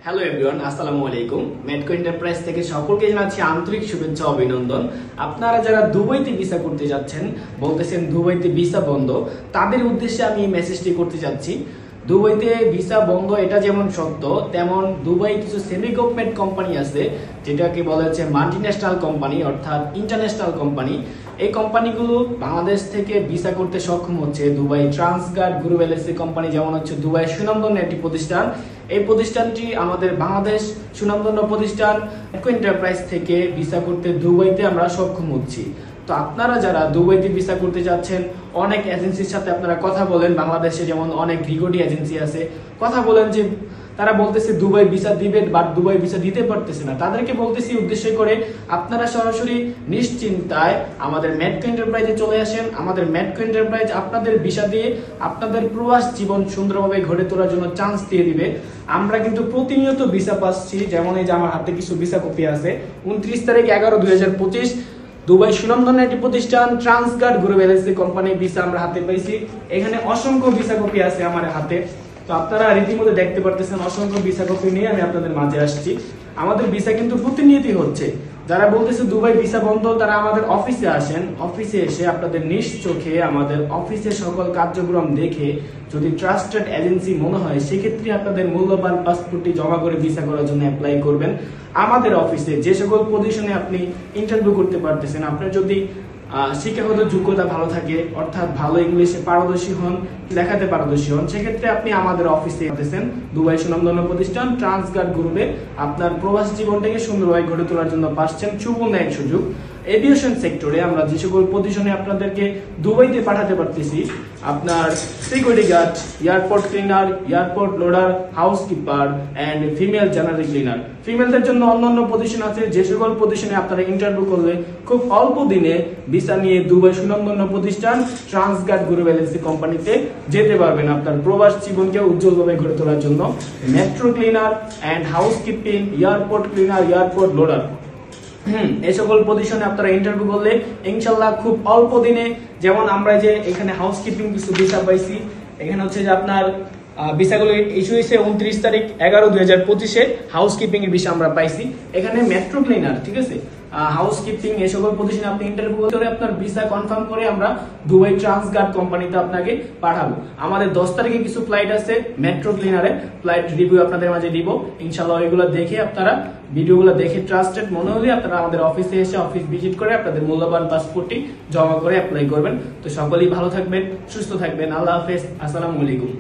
Hello everyone, আসসালামু আলাইকুম। মেডকো enterprise থেকে সকলকে জানাচ্ছি আন্তরিক শুভেচ্ছা ও অভিনন্দন। আপনারা যারা দুবাইতে ভিসা করতে যাচ্ছেন, বলতেছেন দুবাইতে ভিসা বন্ধ, তাদের উদ্দেশ্যে আমি এই মেসেজটি করতে যাচ্ছি। দুবাইতে ভিসা বন্ধ এটা যেমন সত্য, তেমন দুবাই কিছু সেমি গভর্নমেন্ট কোম্পানি আছে যেটাকে বলা হচ্ছে মাল্টিন্যাশনাল কোম্পানি অর্থাৎ ইন্টারন্যাশনাল কোম্পানি। এই কোম্পানিগুলো বাংলাদেশ থেকে ভিসা করতে সক্ষম হচ্ছে। Dubai Transguard group LLC company যেমন হচ্ছে দুবাই সুনামধন্য একটি প্রতিষ্ঠান। এই প্রতিষ্ঠানটি আমাদের বাংলাদেশ সুনামধন্য প্রতিষ্ঠান মেডকো এন্টারপ্রাইজ থেকে ভিসা করতে দুবাইতে আমরা সক্ষম হচ্ছি। তো আপনারা যারা দুবাইতে ভিসা করতে যাচ্ছেন, অনেক এজেন্সির সাথে আপনারা কথা বলেন, বাংলাদেশে যেমন অনেক রিগোডি এজেন্সি আছে, কথা বলেন যে তারা বলতেছে দুবাই ভিসা দিবে বাট দুবাই ভিসা দিতে পারতেছে না। তাদেরকে বলতেছি উদ্দেশ্য করে আপনারা সরাসরি নিশ্চিন্তায় আমাদের মেডকো এন্টারপ্রাইজে চলে আসেন। আমাদের মেডকো এন্টারপ্রাইজ আপনাদের ভিসা দিয়ে আপনাদের প্রবাস জীবন সুন্দরভাবে গড়ে তোলার জন্য চান্স দিয়ে দিবে। আমরা কিন্তু প্রতিনিয়ত ভিসা পাচ্ছি, যেমন এই যে আমার হাতে কিছু ভিসা কপি আছে। 29 তারিখ 11/2025 দুবাই সুনামধন্য একটি প্রতিষ্ঠান Transguard group LLC company visa আমরা হাতে পাইছি। এখানে অসংখ্য ভিসা কপি আছে আমার হাতে, তো আপনারা রীতিমতো দেখতে পারতেছেন অসংখ্য ভিসা কপি নিয়ে আমি আপনাদের মাঝে আসছি। আমাদের ভিসা কিন্তু প্রতিনিয়তই হচ্ছে। যারা বলতেছে দুবাই ভিসা বন্ধ, তারা আমাদের অফিসে আসেন। অফিসে এসে আপনাদের নিজ চোখে আমাদের অফিসের সকল কার্যক্রম দেখে যদি ট্রাস্টেড এজেন্সি মনে হয়, সেক্ষেত্রে আপনাদের মূল্যবান পাসপোর্টটি জমা করে ভিসা করার জন্য অ্যাপ্লাই করবেন। আমাদের অফিসে যে সকল পজিশনে আপনি ইন্টারভিউ করতে পারতেছেন, আপনার যদি শিক্ষাগত যোগ্যতা ভালো থাকে, অর্থাৎ ভালো ইংলিশে পারদর্শী হন, লেখাতে পারদর্শী হন, সেক্ষেত্রে আপনি আমাদের অফিসে আসতেছেন। দুবাই সুনামধন্য প্রতিষ্ঠান ট্রান্সগার্ড গ্রুপে আপনার প্রবাস জীবনটাকে সুন্দরভাবে গড়ে তোলার জন্য পাচ্ছেন সুবর্ণ এক সুযোগ। এভিয়েশন সেক্টরে আমরা যে সকল পজিশনে আপনাদেরকে দুবাইতে পাঠাতে পারতেছি, আপনার security guard, airport cleaner, airport loader, house keeper and female general cleaner. ফিমেলদের জন্য অন্যান্য পজিশন আছে, যে সকল পজিশনে আপনারা ইন্টারভিউ করলে খুব অল্প দিনে ভিসা নিয়ে দুবাই সুনামধন্য প্রতিষ্ঠান ট্রান্সগার্ড গ্রুপ এলএলসি কোম্পানিতে যেতে পারবেন আপনার প্রবাস জীবনকে উজ্জ্বলভাবে গড়ে তোলার জন্য। Metro cleaner and house keeping, airport cleaner, airport loader, এই সকল পজিশনে আপনারা ইন্টারভিউ করলে ইনশাল্লাহ খুব অল্প দিনে, যেমন আমরা যে এখানে হাউস কিপিং কিছু ভিসা পাইছি, এখানে হচ্ছে যে আপনার ভিসাগুলো ইস্যু হয়েছে 29 তারিখ 11/2025 হাউস কিপিং এর ভিসা আমরা পাইছি। এখানে মেট্রো ক্লিনার, ঠিক আছে, হাউস কিপিং এই সকল পজিশনে আপনি ইন্টারভিউ করে আপনার ভিসা কনফার্ম করে আমরা দুবাই ট্রান্সগার্ড কোম্পানিতে আপনাকে পাঠাবো। আমাদের 10 তারিখে কিছু ফ্লাইট আছে মেট্রো ক্লিনারে, ফ্লাইট রিভিউ আপনাদের মাঝে দিব ইনশাআল্লাহ। ওইগুলো দেখে আপনারা ভিডিওগুলো দেখে ট্রাস্টেড মনে হলে আপনারা আমাদের অফিসে এসে অফিস ভিজিট করে আপনাদের মূল্যবান পাসপোর্টটি জমা করে অ্যাপ্লাই করবেন। তো সকলেই ভালো থাকবেন, সুস্থ থাকবেন। আল্লাহ হাফেজ, আসসালামু আলাইকুম।